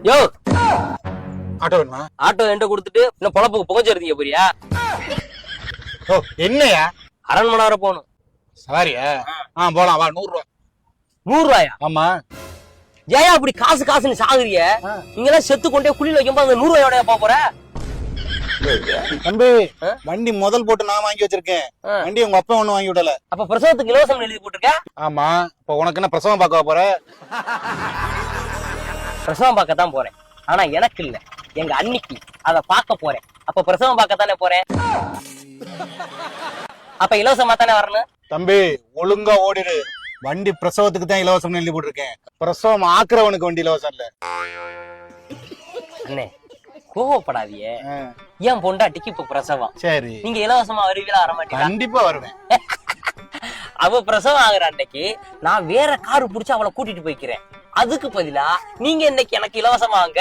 யோ auto வேணுமா? Auto என்கிட்ட கொடுத்துட்டு இன்னும் பொழப்புக்கு புகஞ்செடுத்தீங்க போறியா? ஓ என்னையா? அரண்மனை வர போகணும். சவாரியா? போலாம் வா. 100 ரூபா. 100 ரூபாயா? ஆமா. ஏன் அப்படி காசுன்னு சாகுறிய? நீங்கெல்லாம் செத்து கொண்டே குழியில் வைக்கும்போது அந்த 100 ரூபாயோட போக போற? தம்பி வண்டி முதல் போட்டு நான் வாங்கி வச்சிருக்கேன். வண்டி உங்க அப்பா ஒண்ணு வாங்கி விடல. அப்ப பிரசவத்துக்கு இலவசம் எழுதி போட்டிருக்க? ஆமா. இப்ப உனக்கு என்ன பிரசவம் பார்க்க போற? பிரசவம் பார்க்கத்தான் போறேன். ஆனா எனக்கு இல்ல, எங்க அன்னிக்கு அத பார்க்க போறேன். அப்ப பிரசவம் பார்க்கத்தானே போறேன். அப்ப இலவசமா தானே வரணும். தம்பி ஒழுங்கா ஓடிடு. வண்டி பிரசவத்துக்கு தான் இலவசம் எழுதி போட்டிருக்கேன். பிரசவம் ஆக்குறவனுக்கு வண்டி இலவசம் இல்ல. அண்ணே கோவப்படாதியே. ஏன் பொண்டாட்டிக்கு இப்ப பிரசவம். சரி நீங்க இலவசமா வருவீங்களா? வர மாட்டீங்க? கண்டிப்பா வருவேன். அவ பிரசவம் ஆகுற அன்னைக்கு நான் வேற காரு புடிச்சு அவளை கூட்டிட்டு போய்க்கிறேன். அதுக்கு பதிலா நீங்க இன்னைக்கு எனக்கு இலவசமா வாங்க.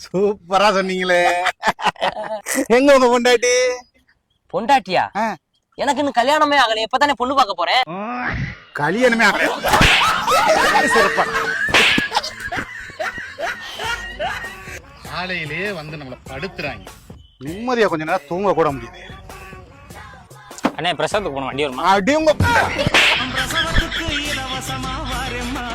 சூப்பரா சொன்னீங்களே. எங்க உங்க பொண்டாட்டி? பொண்டாட்டியா? எனக்கு இன்னும் கல்யாணமே ஆகல. எப்பதானே பொண்ணு பார்க்க போறேன். கல்யாணமே ஆகல. காலையிலேயே வந்து நம்மள படுத்துறாங்க. நிம்மதியா கொஞ்ச நேரம் தூங்க கூட முடியுது. அண்ணே பிரசவத்துக்கு போன வண்டி வருமா? அடியுங்க. பிரசவத்துக்கு இலவசமா வரேம்மா.